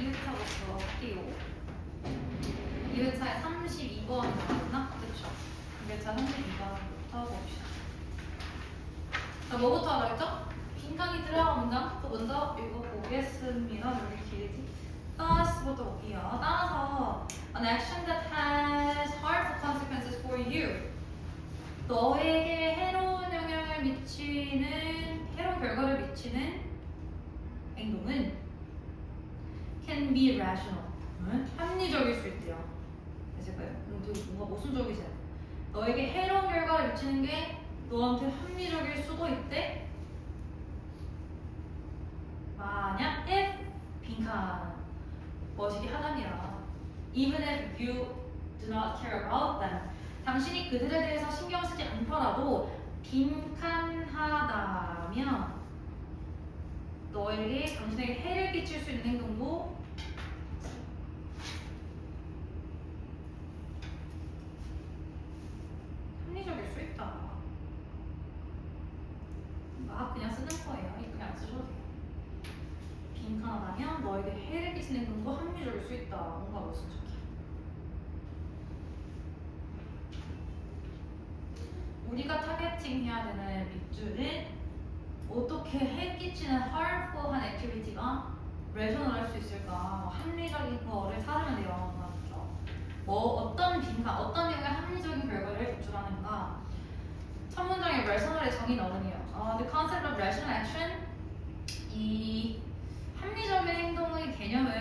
2회차부터 할게요. 2회차에 32번 나왔나? 그쵸? 2회차 32번부터 봅시다. 자, 뭐부터 하라 했죠? 빈칸이 들어간 문장 또 먼저 읽어보겠습니다. 여기 길지? Thus부터 볼게요. 따라서 an action that has harmful consequences for you. 너에게 해로운 영향을 미치는, 해로운 결과를 미치는 행동은 can be rational. 합리적일 수 있대요. 됐을까요? 되게 뭔가 모순적이지 않아요. 너에게 해로운 결과를 미치는 게 너한테 합리적일 수도 있대. 만약 if 빈칸 뭐시기 하나니라 even if you do not care about them 당신이 그들에 대해서 신경 쓰지 않더라도 빈칸하다면 너에게 당신에게 해를 끼칠 수 있는 행동도 합리적일 수 있다. 막 그냥 쓰는 거예요. 이쁘게 안 쓰셔도 돼요. 빈칸하다면 너에게 해를 끼치는 행동도 합리적일 수 있다. 뭔가 모순적이야. 우리가 타겟팅해야 되는 밑줄은 어떻게 해 끼치는 harmful한 액티비티가 레셔널할 수 있을까? 합리적인 거를 찾으면 돼요. 맞죠? 뭐 어떤 빈칸, 어떤 내용의 합리적인 결과를 도출하는가? 첫 문장에 rational의 정의 넣으네요. The concept of rational action 이 합리적인 행동의 개념은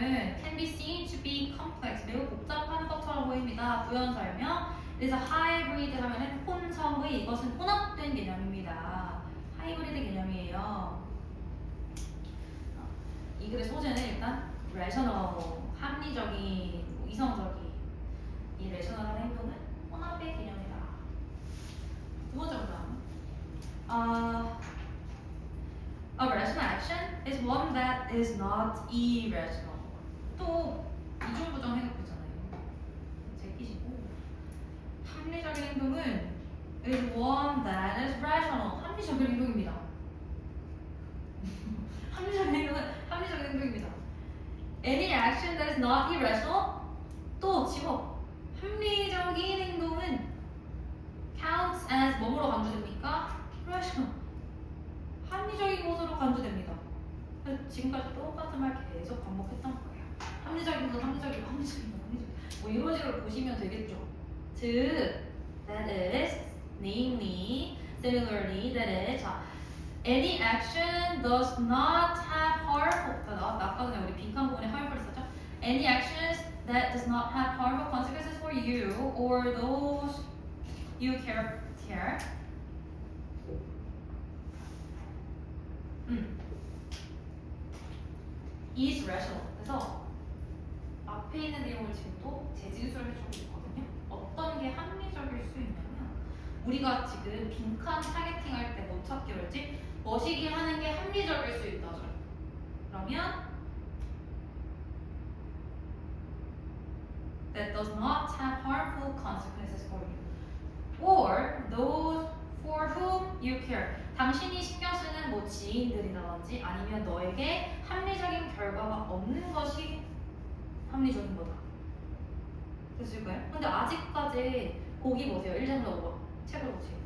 can be seen to be complex 매우 복잡한 것처럼 보입니다. 부연 설명 그래서 hybrid 하면은 혼성의 이것은 혼합된 개념입니다. 하이브리드 개념이에요. 이 글의 소재는 일단 rational 합리적인 이성적인 이 rational한 행동은 혼합의 개념이다. 두 번째 문장. A rational action is one that is not irrational. 또 이중부정 해석되잖아요. 제끼시고 합리적인 행동은 is one that is rational. 합리적인 행동입니다. 합리적인 행동입니다. Any action that is not irrational 또 집어. 합리적인 행동은 counts as 뭐로 간주됩니까? rational. 합리적인 것으로 간주됩니다. 지금까지 똑같은 말 계속 반복했던 거예요. 합리적인 건 합리적이고 합리적인 건 합리적이고 뭐 이런 식으로 보시면 되겠죠. 즉, that is, namely, similarly, that is 자, any action does not have harmful 아까 전에 우리 빈칸 부분에 harmful 썼죠? Any actions that does not have harmful consequences for you or those you care is rational. 그래서 앞에 있는 내용을 지금 또 재진술을 해주고 있거든요. 어떤 게 합리적일 수 있냐면 우리가 지금 빈칸 타겟팅 할 때 뭐 찾기로 했지? 머시기 하는 게 합리적일 수 있다죠. 그러면 that does not have harmful consequences for you or those for whom you care. 당신이 신경 쓰는 뭐 지인들이라든지 아니면 너에게 합리적인 결과가 없는 것이 합리적인 거다. 됐을까요? 근데 아직까지 보기 보세요. 1년도 5번. 책을 보세요.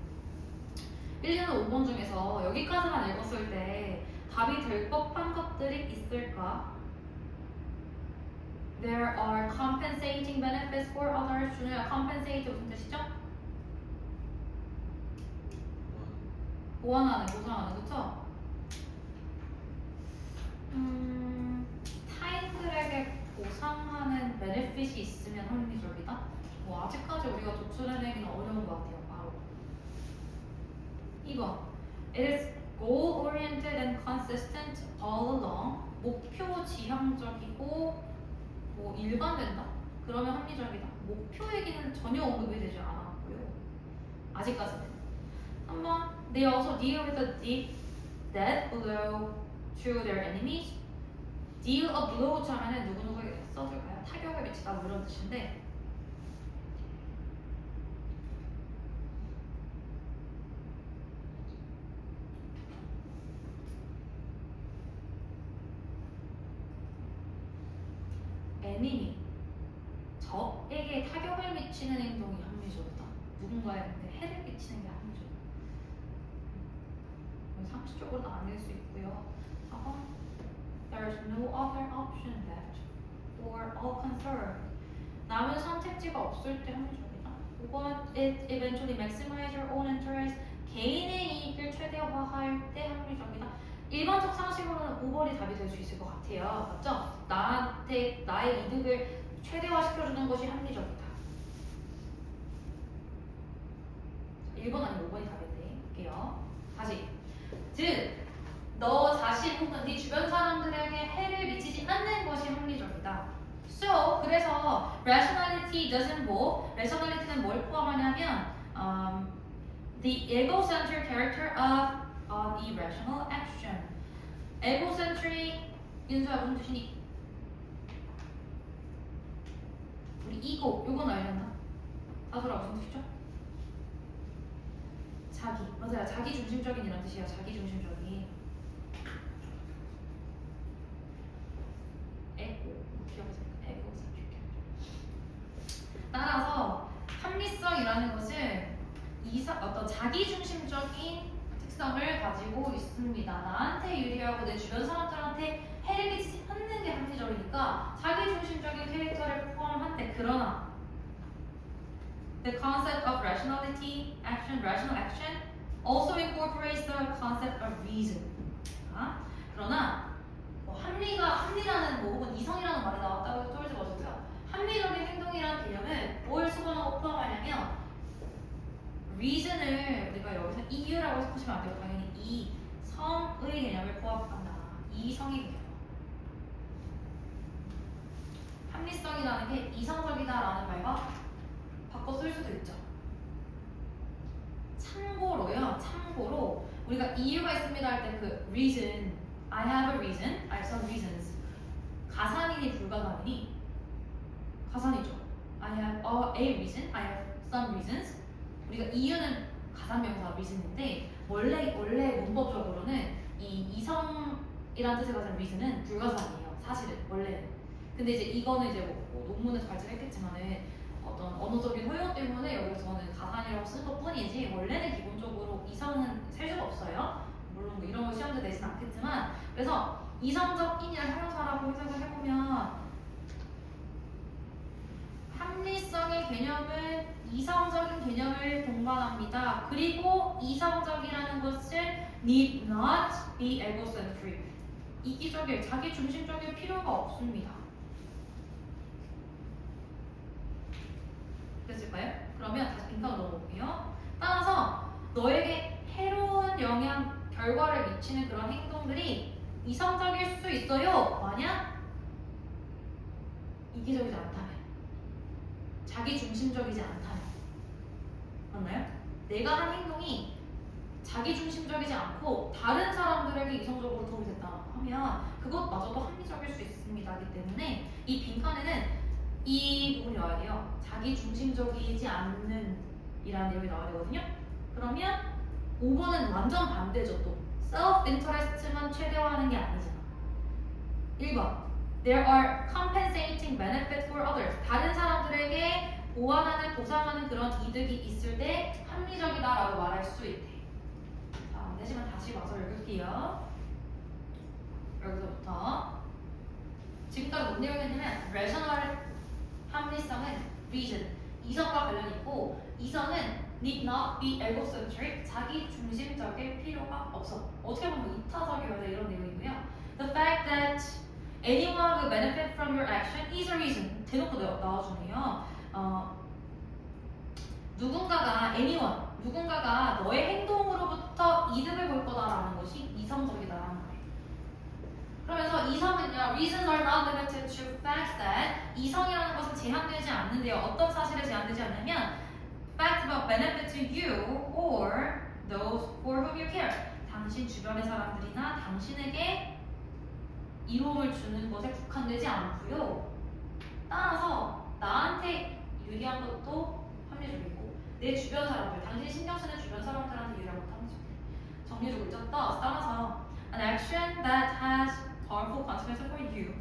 1년도 5번 중에서 여기까지만 읽었을 때 답이 될 법한 것들이 있을까? There are compensating benefits for others. 준우야, compensate 무슨 뜻이죠? 보완하는, 보상하는, 그쵸? 타인들에게 보상하는 베네핏이 있으면 합리적이다? 뭐 아직까지 우리가 도출해내기는 어려운 것 같아요. 바로 2번 It is goal-oriented and consistent all along. 목표 지향적이고 뭐 일관된다? 그러면 합리적이다. 목표 얘기는 전혀 언급이 되지 않았고요. 아직까지는. 3번 They also deal with a deep death blow to their enemies. deal a blow 하면은 누구누구에게 써줄까요? 타격을 미치다 뭐 이런 뜻인데 enemy, 적에게 타격을 미치는 행동이 합리적이다. 누군가에게 해를 끼치는 게 합리적이다. 상식적으로 나뉠 수 있고요. 4번, there's no other option left for all concerned. 남은 선택지가 없을 때 합리적이다. 5번, it eventually maximize your own interest. 개인의 이익을 최대화할 때 합리적이다. 일반적 상식으로는 5번이 답이 될 수 있을 것 같아요. 맞죠? 나한테 나의 이득을 최대화시켜주는 것이 합리적이다. 1번 아니면 5번이 답인데 볼게요. 다시. 즉, 너 자신 혹은 네 주변 사람들에게 해를 미치지 않는 것이 합리적이다. So, 그래서 rationality doesn't involve, rationality는 뭘 포함하냐면 the egocentric character of an irrational action. egocentric, 인수야 무슨 뜻이니? 우리 이고, 요건 알잖아. 다솔아 무슨 뜻이죠? 자기, 맞아요. 자기 중심적인 이런 뜻이에요. 자기 중심적인. 에고, 기억하세요? egocentric character. 따라서 합리성이라는 것은 어떤 자기 중심적인 특성을 가지고 있습니다. 나한테 유리하고 내 주변 사람들한테 해를 끼치지 않는 게 합리적이니까 자기 중심적인 캐릭터를 포함한데, 그러나 the concept of rationality, rational action also incorporates the concept of reason. 그러나 합리라는 혹은 이성이라는 말이 나왔다고 해서 쫄지 마시고요. 합리적인 행동이라는 개념은 뭘 수반하고 포함하냐면 reason을 우리가 여기서 이유라고 해석하시면 안 되고 당연히 이성의 개념을 포함한다. 이성의 개념. 합리성이라는 게 이성적이다라는 말과 바꿔 쓸 수도 있죠. 참고로 우리가 이유가 있습니다 할 때 그 reason, I have a reason, I have some reasons. 가산이니 불가산이니? 가산이죠. I have a reason, I have some reasons. 우리가 이유는 가산명사 reason인데 원래 문법적으로는 이 이성이라는 뜻을 가진 reason은 불가산이에요. 사실은 원래는. 근데 이제 이거는 이제 뭐 논문에서 발전했겠지만은 어떤 언어적인 허용 때문에 여기서는 가산이라고 쓴 것뿐이지 원래는 기본적으로 이성은 셀 수가 없어요. 물론 뭐 이런 거 시험도 내지는 않겠지만, 그래서 이성적인이라는 형용사라고 해석을 해보면 합리성의 개념은 이성적인 개념을 동반합니다. 그리고 이성적이라는 것은 need not be egocentric. 이기적일, 자기 중심적일 필요가 없습니다. 됐을까요? 그러면 다시 빈칸으로 넘어볼게요. 따라서 너에게 해로운 결과를 미치는 그런 행동들이 이성적일 수 있어요. 만약 이기적이지 않다면, 자기 중심적이지 않다면. 맞나요? 내가 한 행동이 자기 중심적이지 않고 다른 사람들에게 이성적으로 도움이 됐다 하면 그것마저도 합리적일 수 있습니다. 하기 때문에 이 빈칸에는 이 부분이 나와야 돼요. 자기 중심적이지 않는 이라는 내용이 나와야 되거든요. 그러면 5번은 완전 반대죠. 또 self-interest만 최대화하는 게 아니잖아. 1번 There are compensating benefits for others. 다른 사람들에게 보상하는 그런 이득이 있을 때 합리적이다라고 말할 수 있대. 자, 안 되시면 다시 와서 읽을게요. 여기서부터 지금까지 뭔 내용이었냐면 rational 합리성은 reason, 이성과 관련이 있고, 이성은 need not be egocentric, 자기 중심적일 필요가 없어. 어떻게 보면 이타적이어야 돼 이런 내용이고요. The fact that anyone will benefit from your action is a reason. 대놓고 나와주네요. 누군가가 너의 행동으로부터 이득을 볼 거다라는 것이 이성적이다라는 거예요. 그러면서 이성은요, reasons are not limited to facts that, 이성이라는 것은 제한되지 않는데요. 어떤 사실에 제한되지 않냐면 facts about benefit to you or those for whom you care. 당신 주변의 사람들이나 당신에게 이로움을 주는 것에 국한되지 않고요. 따라서 나한테 유리한 것도 합리적이고 내 주변 사람들, 당신이 신경 쓰는 주변 사람들한테 유리한 것도 합리적이에요. 정리적으로 짰다. 따라서 an action that has harmful consequences for you,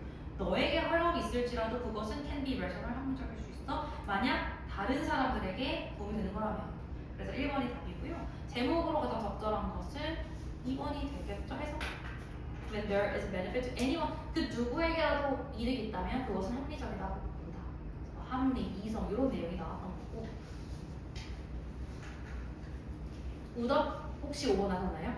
너에게 활력이 있을지라도 그것은 can be rational 합리적일 수 있어. 만약 다른 사람들에게 도움이 되는 거라면. 그래서 1번이 답이고요. 제목으로 가장 적절한 것은 2번이 되겠죠. 해서 when there is benefit to anyone, 그 누구에게라도 이득이 있다면 그것은 합리적이라고 본다. 합리, 이성 이런 내용이 나왔던 거고. 오답 혹시 5번 하셨나요?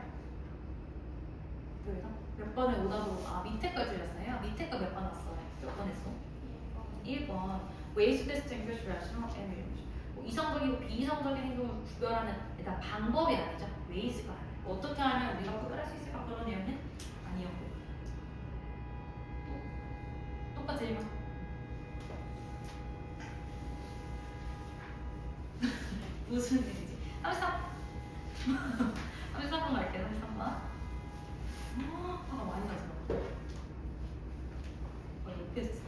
그래서 몇 번을 오답으로 밑에 걸 틀렸어요. 밑에 거 몇 번 왔어요? 몇 번 했어? 1번 ways to distinguish rational and irrational. 이성적이고 비이성적인 행동을 구별하는 일단 방법이 아니죠. ways가 어떻게 하면 우리가 구별할 수 있을까 그런 내용은 아니었고. 똑같이 1번. 무슨 일이지? 33. 33번 갈게요. 33번. 화가 많이 나서. 높였어.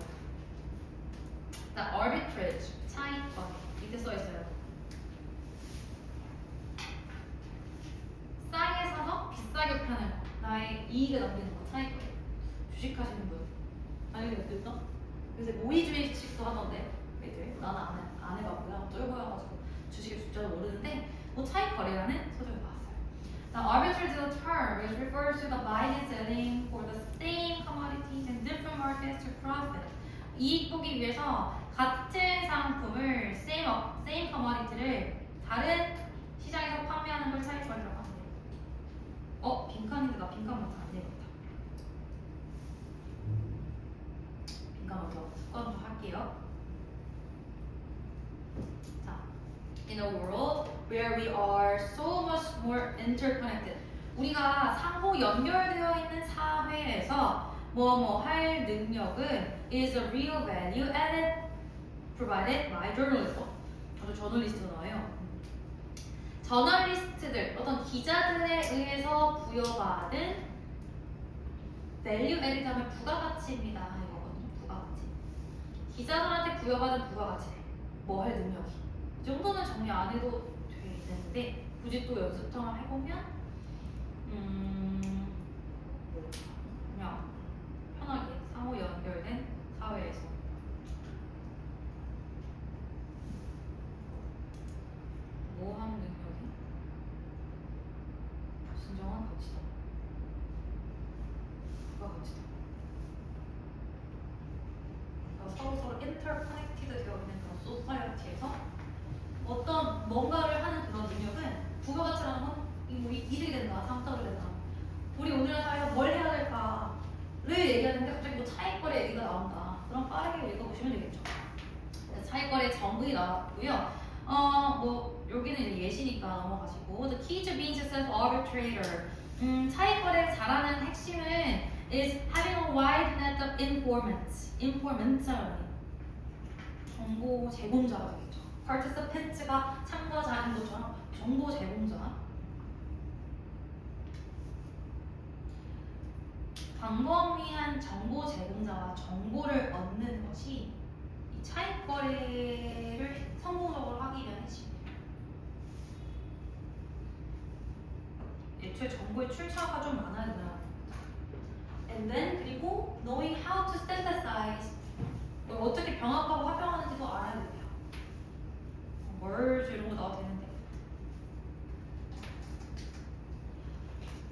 자, arbitrage 차이권 밑에 써 있어요. 싸게 사서 비싸게 파는 거. 나의 이익을 남기는 거 차이권. 주식하시는 분. 아니 어땠어? 요새 모의주식도 하던데. 애들. 나는 안 해봤고요. 쫄보여가지고 주식의 숫자를 모르는데 뭐 차이거래라는 소설을 봤어요. Now, arbitrage is a term which refers to the buying and selling for the same commodities in different markets to profit. 이익 보기 위해서 같은 상품을 same commodity를 다른 시장에서 판매하는 걸 차익거래라고 하는데요. 빈칸인데 나 빈칸 먼저 안 되겠다. 빈칸 먼저 습관 좀 할게요. 자, in a world where we are so much more interconnected. 우리가 상호 연결되어 있는 사회에서 뭐뭐 할 능력은 is a real value added provided by journalism. 아주 저널리스트가 나와요. 저널리스트들, 어떤 기자들에 의해서 부여받은 value added 하면 부가가치입니다. 이거거든요. 부가가치. 기자들한테 부여받은 부가가치. 뭐 할 능력이. 이 정도는 정리 안 해도 되는데 굳이 또 연습처럼 해보면 그냥 편하게 상호 연결된 사회에서 뭐 하는 능력이 진정한 가치다. 부가가치다. 서로 인터커넥티드 되어 있는 그런 소사이어티에서 어떤 뭔가를 하는 그런 능력은 부가가치라는 건 우리 이득이 된다, 상적이 된다. 우리 오늘날 사회가 뭘 해야 될까를 얘기하는데 갑자기 뭐 차익거래 얘기가 나온다. 그럼 빠르게 읽어보시면 되겠죠. 차익거래 정근이 나왔고요. 뭐 여기는 이제 예시니까 넘어가시고 The key to being successful arbitrator. 차익거래 잘하는 핵심은 is having a wide net of informants. 정보 제공자가 되겠죠. participants가 참가자인 것처럼 정보 제공자. 광범위한 정보 제공자와 정보를 얻는 것이 이 차익거래를 성공적으로 하기 위한 핵심이에요. 애초에 정보의 출처가 좀 많아야 된다. And then 그리고 knowing how to synthesize, 어떻게 병합하고 합병하는지도 알아야 돼요. merge 이런 거 나와도 되는데.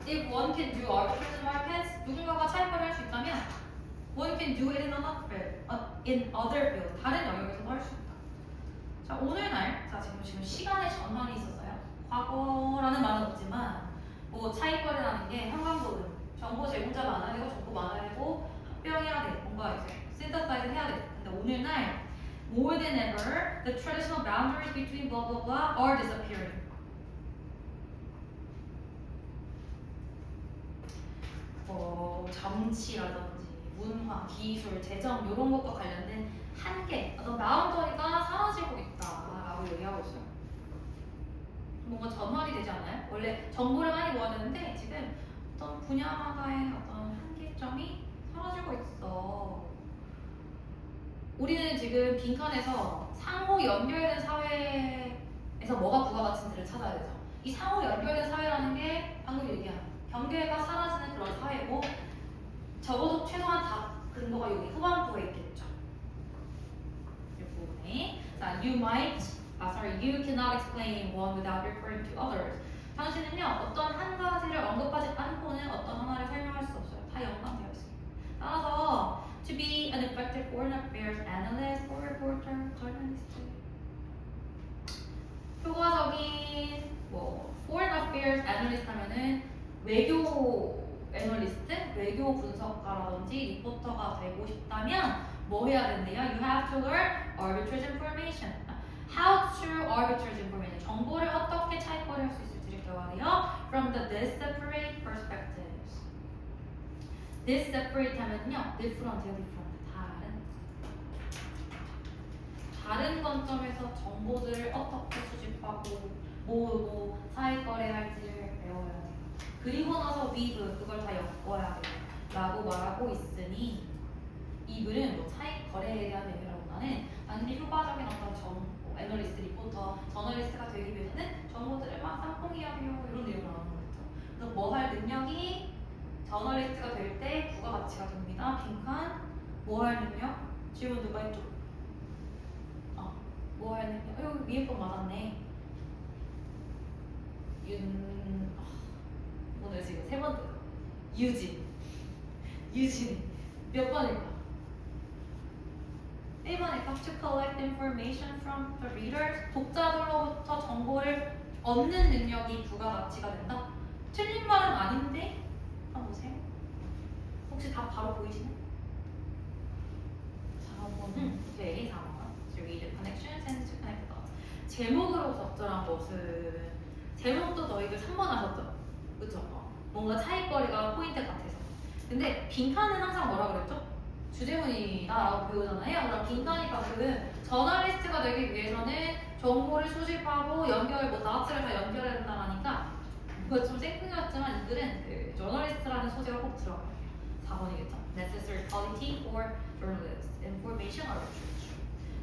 If one can do arbitrage markets, 누군가가 차익거래를 할 수 있다면 one can do it in another field, 다른 영역에서도 할 수 있다. 자, 오늘날, 지금 시간의 전환이 있었어요. 과거라는 말은 없지만 뭐 차익거래라는 게 현관보는 정보 제공자 많아야 되고 정보 많아야 되고 합병해야 돼. 뭔가 이제 synthesize 해야 돼. 근데 오늘날 more than ever, the traditional boundaries between blah blah blah are disappearing. 정치라든지 문화, 기술, 재정 이런 것과 관련된 한계, 어떤 바운더리가 사라지고 있다라고 얘기하고 있어요. 뭔가 전환이 되지 않나요? 원래 정보를 많이 모아야 되는데 지금 어떤 분야마다의 어떤 한계점이 사라지고 있어. 우리는 지금 빈칸에서 상호 연결된 사회에서 뭐가 부가가치인지를 찾아야 되죠. 이 상호 연결된 사회라는 게 방금 얘기한 경계가 사라지는 그런 사회고 적어도 최소한 다 그 근거가 여기 후반부에 있겠죠. 이 부분에 자, you cannot explain one without referring to others. 당신은요 어떤 한 가지를 언급하지 않고는 어떤 하나를 설명할 수 없어요. 다 연관되어 있습니다. 따라서 to be an effective foreign affairs analyst or reporter, journalist. 효과적인 foreign affairs analyst 하면은 외교 애널리스트, 외교 분석가라든지 리포터가 되고 싶다면 뭐 해야 된대요? You have to learn arbitrage information. How to arbitrage information. 정보를 어떻게 차이거리할 수 있을지를 배워야 돼요. From the disparate perspectives. disparate 하면요, different요, different. 다른 관점에서 정보들을 어떻게 수집하고 모으고 차이거리할지를 배워야 돼요. 그리고 나서 weave 그걸 다 엮어야 돼요. 라고 말하고 있으니 이 글은 뭐 차익 거래에 대한 내용이라보다는 당신이 효과적인 어떤 정보, 애널리스트, 리포터, 저널리스트가 되기 위해서는 정보들을 막 짬뽕해야 돼요. 이런 내용을 나오는 거죠. 그래서 뭐 할 능력이 저널리스트가 될 때 부가가치가 됩니다. 빈칸 뭐 할 능력? 질문 누가 했죠? 뭐 할 능력? 여기 위에 거 맞았네. 오늘 지금 세 번째 유진 몇 번일까? 1번일까? To collect information from the readers. 독자들로부터 정보를 얻는 능력이 부가가치가 된다? 틀린 말은 아닌데? 한번 보세요. 혹시 답 바로 보이시나요? 4번. 오케이, 4번. To read the connections and to connect the dots. 제목으로 적절한 것은 제목도 너희들 3번 하셨죠? 그쵸? 뭔가 차이거리가 포인트 같아서. 근데 빈칸은 항상 뭐라 그랬죠? 주제문이다라고 배우잖아요. 그럼 빈칸이 가끔 저널리스트가 되기 위해서는 정보를 수집하고 연결, 나트를 다 연결해야 된다니까 그거 좀 생뚱했지만 이들은 그 저널리스트라는 소재가 꼭 들어가요. 4번이겠죠? Necessary quality for journalist information or research.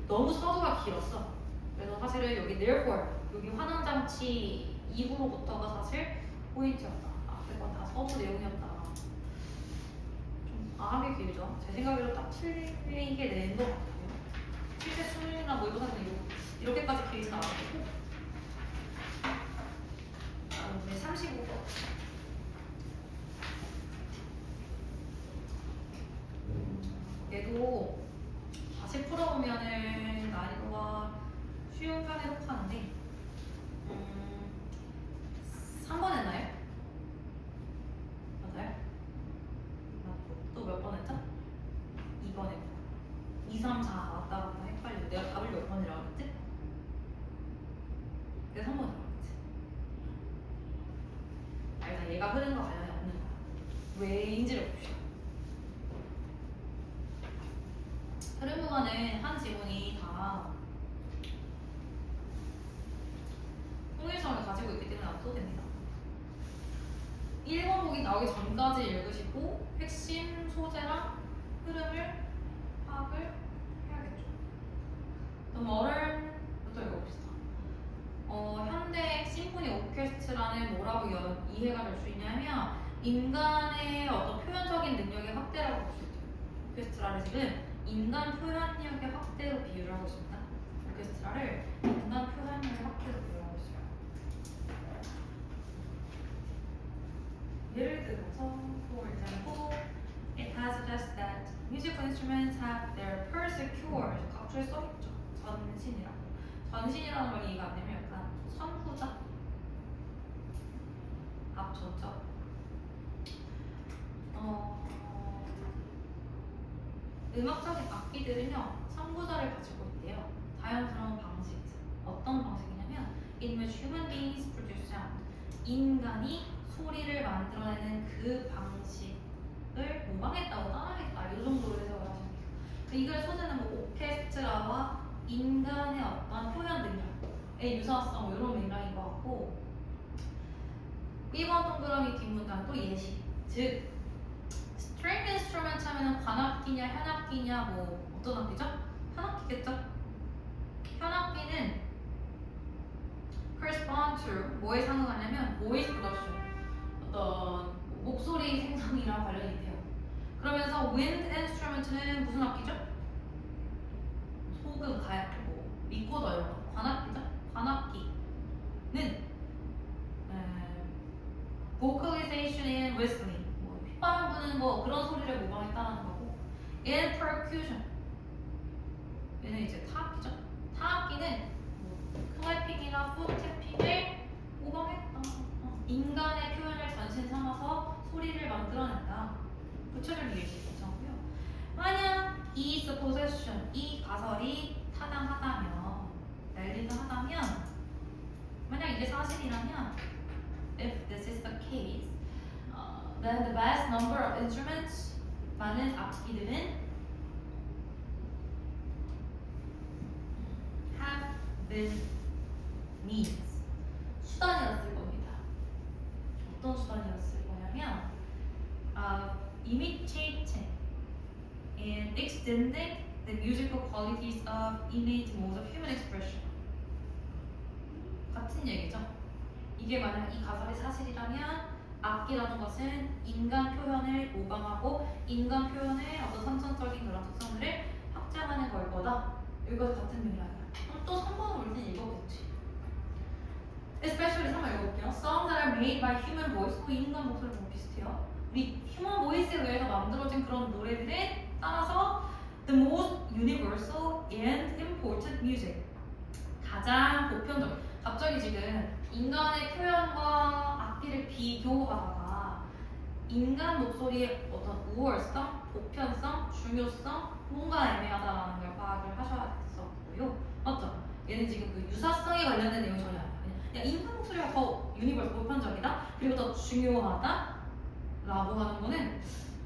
너무 서두가 길었어. 그래서 사실은 여기 therefore 여기 환원장치 이후로부터가 사실 포인트였다. 앞에 건 다 서두 내용이었다. 좀 과하게 길죠? 제 생각에도 딱 틀리게 낸 것 같아요. 실제 수능이나 모의고사는 이렇게까지 길진 않았고. 네, 35번. 얘도 다시 풀어보면은 난이도가 쉬운 편에 속하는데 3번 했나요? 맞아요? 또 몇 번 했죠? 2번 했고 2, 3, 4 왔다 갔다 헷갈려. 내가 답을 몇 번이라고 했지? 내가 3번이라고 했지. 일단 얘가 흐름과 관련이 없는 거야. 왜인지를 봅시다. 흐름 구간은 한 지문이 다 통일성을 가지고 있기 때문에 압도됩니다. 1번 보기 나오기 전까지 읽으시고 핵심 소재랑 흐름을 파악을 해야겠죠. 그럼 modern부터 읽어봅시다. 현대 심포니 오케스트라는 뭐라고 이해가 될 수 있냐면 인간의 어떤 표현적인 능력의 확대라고 볼 수 있죠. 오케스트라를 지금 인간 표현력의 확대로 비유를 하고 있습니다. 오케스트라를 인간 표현력의 확대로 비유하고 있어요. 예를 들어서, for example, it has suggested that musical instruments have their persecutors. 각주에 써있죠. 전신이라고. 전신이라는 말 이해가 안 되면 약간 선후자, 앞전자. 음악적인 악기들은요, 선구자를 가지고 있대요. 자연스러운 방식. 어떤 방식이냐면, in which human beings produce sound. 인간이 소리를 만들어내는 그 방식을 모방했다고 따라하겠다. 이 정도로 해석을 하시면 돼요. 이걸 소재는 뭐 오케스트라와 인간의 어떤 표현 능력의 유사성 이런 맥락인 것 같고 1번 동그라미 뒷문장도 예시. 즉 string instrument 하면은 관악기냐 현악기냐 뭐 어떤 악기죠? 현악기겠죠? 현악기는 correspond to 뭐에 상응하냐면 voice production 어떤 목소리 생성이랑 관련이 돼요. 그러면서 wind instrument 인스트루먼트는 무슨 악기죠? 소금, 리코더 이런 거. 관악기죠? 관악기는 vocalization and whistling. 휘파람 부는 거 그런 소리를 모방했다는 거고. and percussion. 얘는 이제 타악기죠. 타악기는 클래핑이나 풋태핑을 모방했다. 인간의 표현을 전신 삼아서 소리를 만들어낸다. 구체적인 예시겠죠고요. 만약 이 supposition, 이 가설이 타당하다면, 밸리드하다면, 만약 이게 사실이라면, if this is the case, then the vast number of instruments, 많은 악기들은 have been means, 수단이었을 겁니다. 어떤 수단이었을 거냐면 imitating and extending the musical qualities of innate modes of human expression. 같은 얘기죠. 이게 만약 이 가설이 사실이라면 악기라는 것은 인간 표현을 모방하고 인간 표현의 어떤 선천적인 그런 특성들을 확장하는 걸 거다. 이거 같은 맥락이야. 그럼 또 3번을 우리는 읽어보지. Especially 3번 읽어볼게요. Songs that are made by human voice. 또 인간 목소리 너무 비슷해요. 우리 휴먼 보이스에 의해서 만들어진 그런 노래들에 따라서 the most universal and important music. 가장 보편적. 갑자기 지금 인간의 표현과 악기를 비교하다가 인간 목소리의 어떤 우월성, 보편성, 중요성, 뭔가 애매하다라는 걸 파악을 하셔야겠었고요. 맞죠? 얘는 지금 그 유사성에 관련된 내용이 전혀 아니에요. 그냥 인간 목소리가 더 유니버스 보편적이다, 그리고 더 중요하다 라고 하는 거는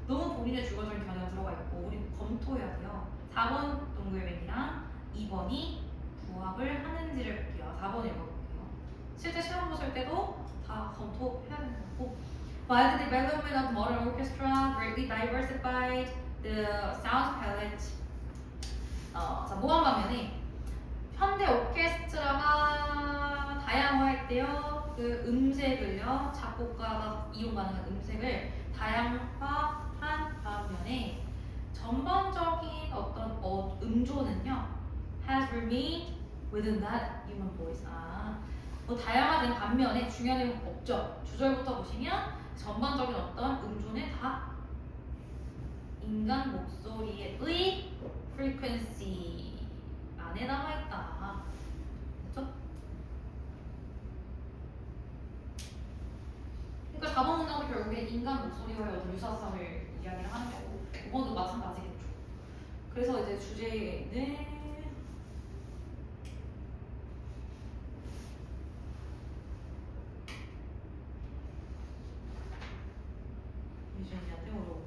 너무 본인의 주관적인 견해가 들어가 있고 우리 검토해야 돼요. 4번 동글뱅이랑 2번이 부합을 하는지를 볼게요. 4번 읽어볼게요. 실제 시험 보실 때도 다 검토해야 되는 거고. While the development of modern orchestra greatly diversified the sound palette. 자, 뭐한 반면에 현대 오케스트라가 다양화할 때요, 그 음색을요, 작곡가가 이용 가능한 음색을 다양화한 반면에 전반적인 어떤 음조는요, has remained within that human voice. 뭐 다양화된 반면에 중요한 내용 없죠. 주절부터 보시면 전반적인 어떤 음조는 다 인간 목소리의 frequency 안에 남아있다. 그렇죠? 그러니까 4번 문장도 결국에 인간 목소리와의 어떤 유사성을 이야기를 하는 거고 5번도 마찬가지겠죠. 그래서 이제 주제는 유진이한테 물어볼 거예요.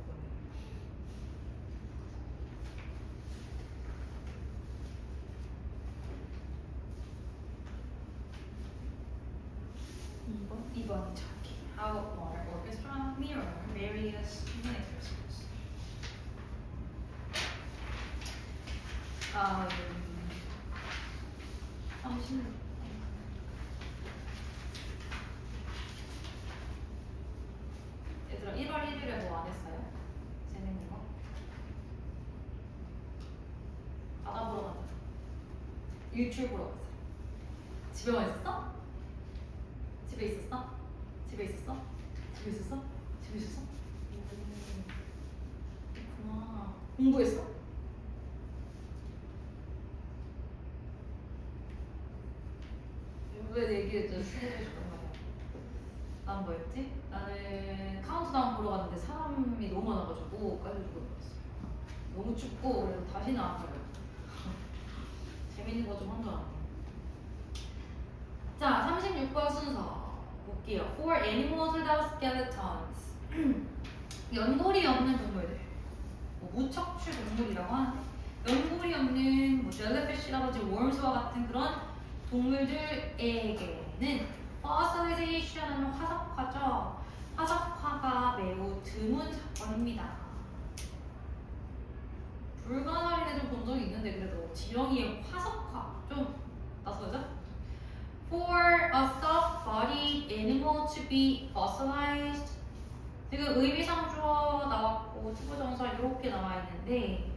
이번 찾기. How modern orchestra mirror various human expressions. 얘들아 1월 1일에 뭐 안 했어요? 재밌는 거? 바다 보러 갔다. 일출 보러 갔어. 집에만 있었어? 집에 있었어? 집에 있었어? 집에 있었어? 집에 있었어? 그렇구나. 공부했어? 왜 얘기를 해주셨단 말이야? 난 뭐였지? 나는 카운트다운 보러 갔는데 사람이 너무 많아가지고 깔려주고 있었어. 너무 춥고 그래서 다시는 안 가요. 재밌는 거 좀 한 줄 알았네. 자, 36번 순서 볼게요. For animals without skeletons. 연골이 없는 동물들. 뭐 무척추 동물이라고 하는데 연골이 없는 뭐 젤리피쉬라든지 웜스와 같은 그런 동물들에게는 fossilization은 화석화죠. 화석화가 매우 드문 사건입니다. 불가사리는 좀 본 적이 있는데 그래도 지렁이의 화석화 좀 낯설죠? For a soft-bodied animal to be fossilized. 지금 의미상주어 나왔고 투부정사 이렇게 나와 있는데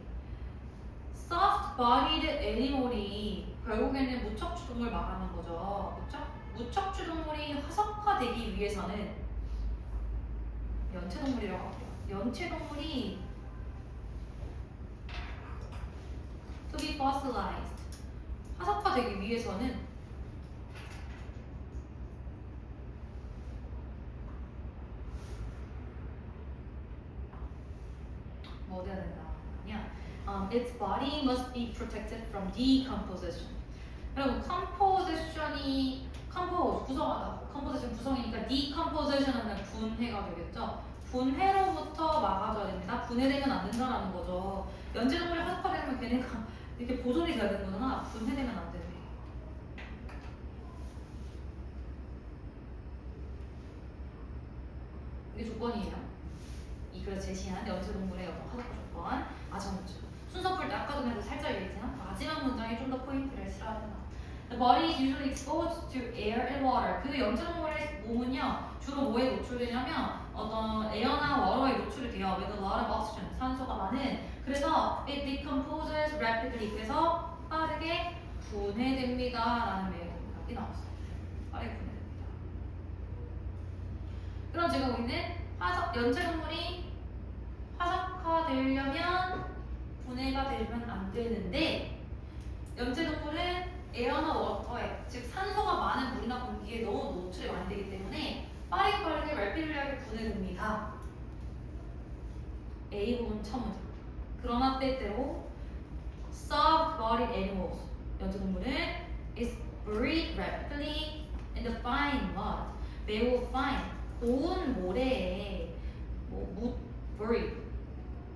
soft-bodied animal이 결국에는 무척추동물 말하는 거죠. 그렇죠? 무척추동물이 화석화되기 위해서는 연체동물이라고 할게요. 연체동물이 to be fossilized 화석화되기 위해서는 뭐 어디야 된다 아니야. Its body must be protected from decomposition. 여러분 composition이 compose 구성하다. composition 구성이니까 decomposition 하면 분해가 되겠죠. 분해로부터 막아줘야 됩니다. 분해되면 안 된다라는 거죠. 연체동물이 화석화되면 걔네가 이렇게 보존이 돼야 되는 거잖아. 분해되면 안 되네. 이게 조건이에요. 이 그래서 제시한 연체동물의 어떤 화석화 조건. 아정무죠. 순서 풀 때 아까도 내가 살짝 얘기했지만 마지막 문장에 좀 더 포인트를 실어야 된다. The body is usually exposed to air and water. 그 연체동물의 몸은요 주로 뭐에 노출되냐면 어떤 에어나 워터에 노출이 돼요. With a lot of oxygen, 산소가 많은. 그래서 it decomposes rapidly. 그래서 빠르게 분해됩니다라는 내용이 나왔어요. 빠르게 분해됩니다. 그럼 지금 우리는 연체동물이 화석화되려면 분해가 되면 안 되는데 연체동물은 에어나 워터에 즉 산소가 많은 물이나 공기에 너무 노출이 많이 되기 때문에 빠르게 래피드하게 분해됩니다. A 부분 첫 문장. 그러나 때때로 soft-bodied animals 연체동물은 is buried rapidly in the fine mud. 매우 fine 고운 모래에 buried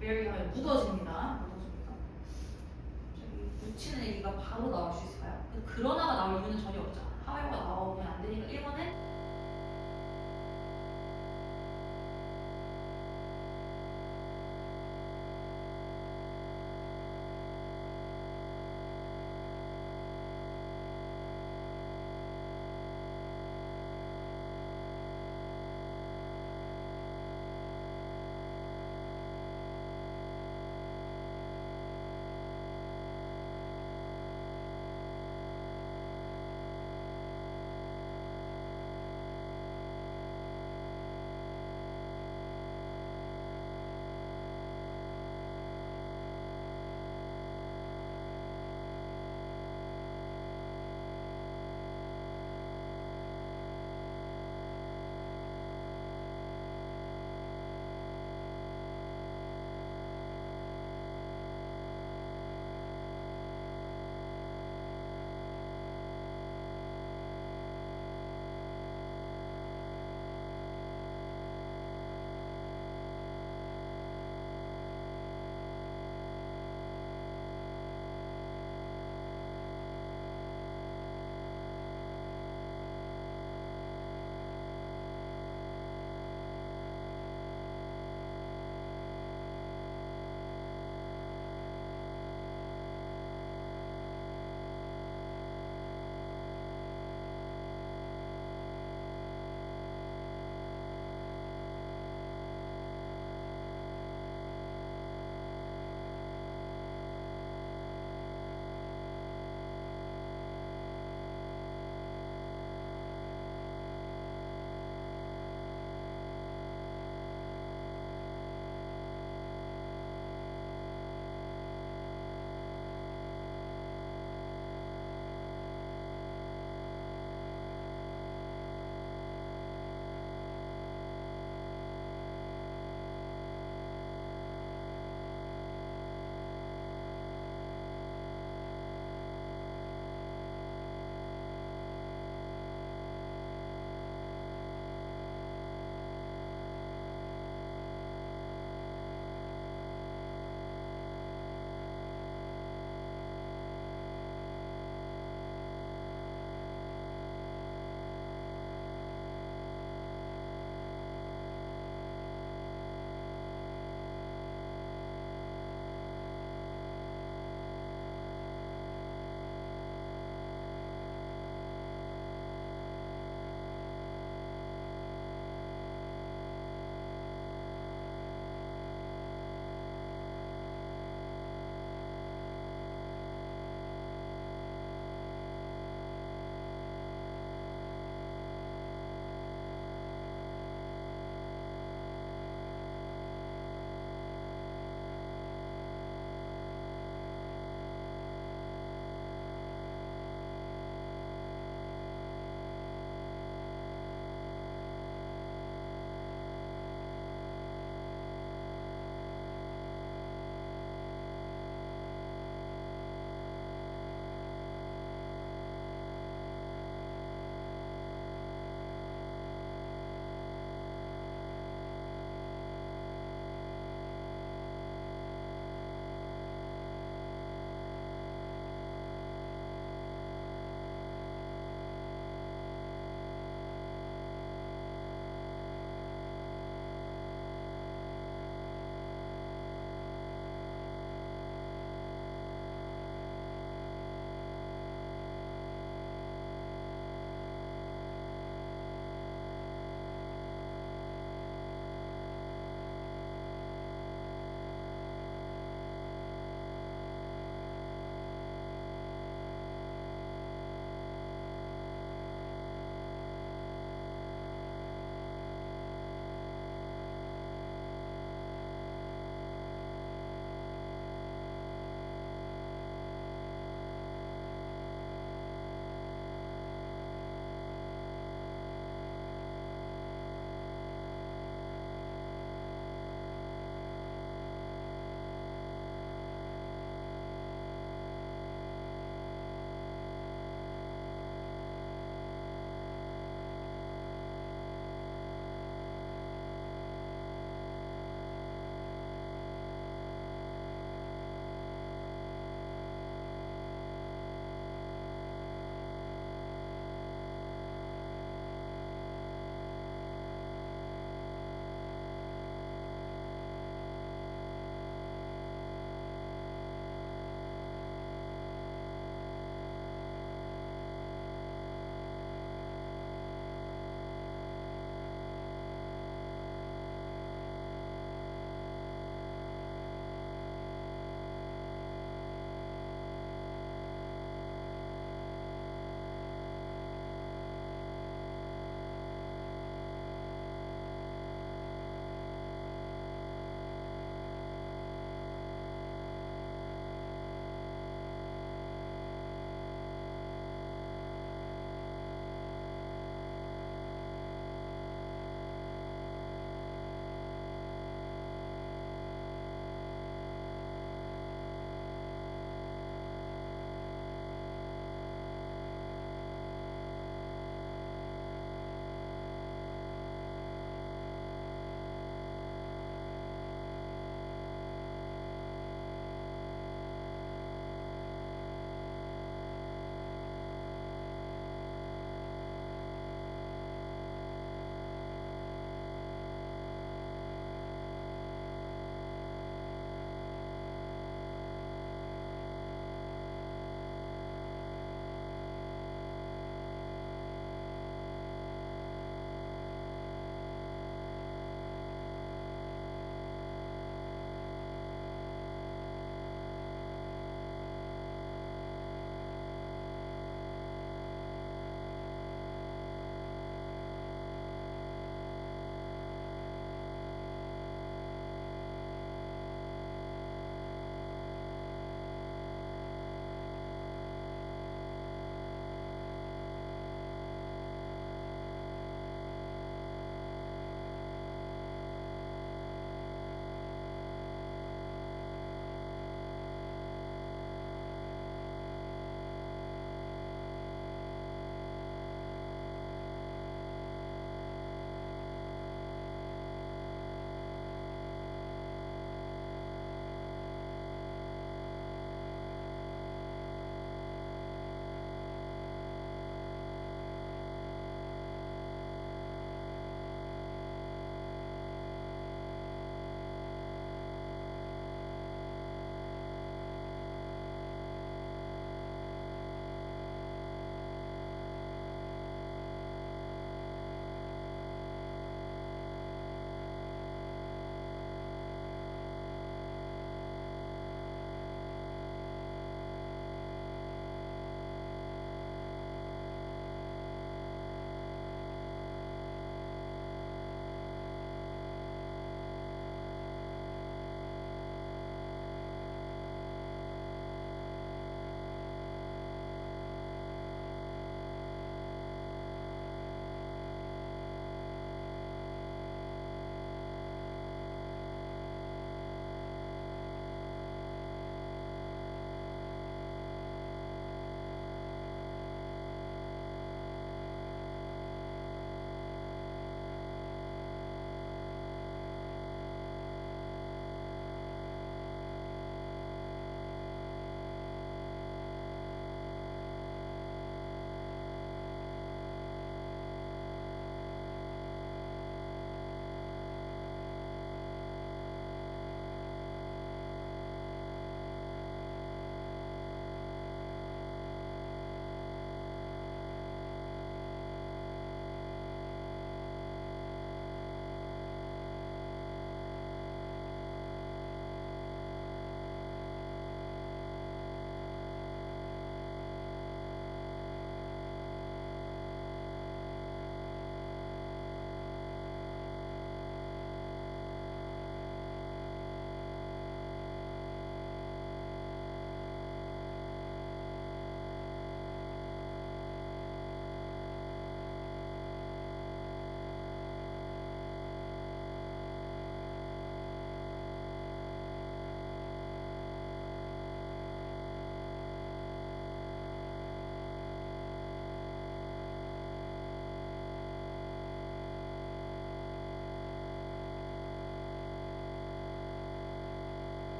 bury 묻어집니다. 묻히는 얘기가 바로 나올 수 있을까요? 그러나가 나올 이유는 전혀 없죠. however가 나오면 안 되니까 1번은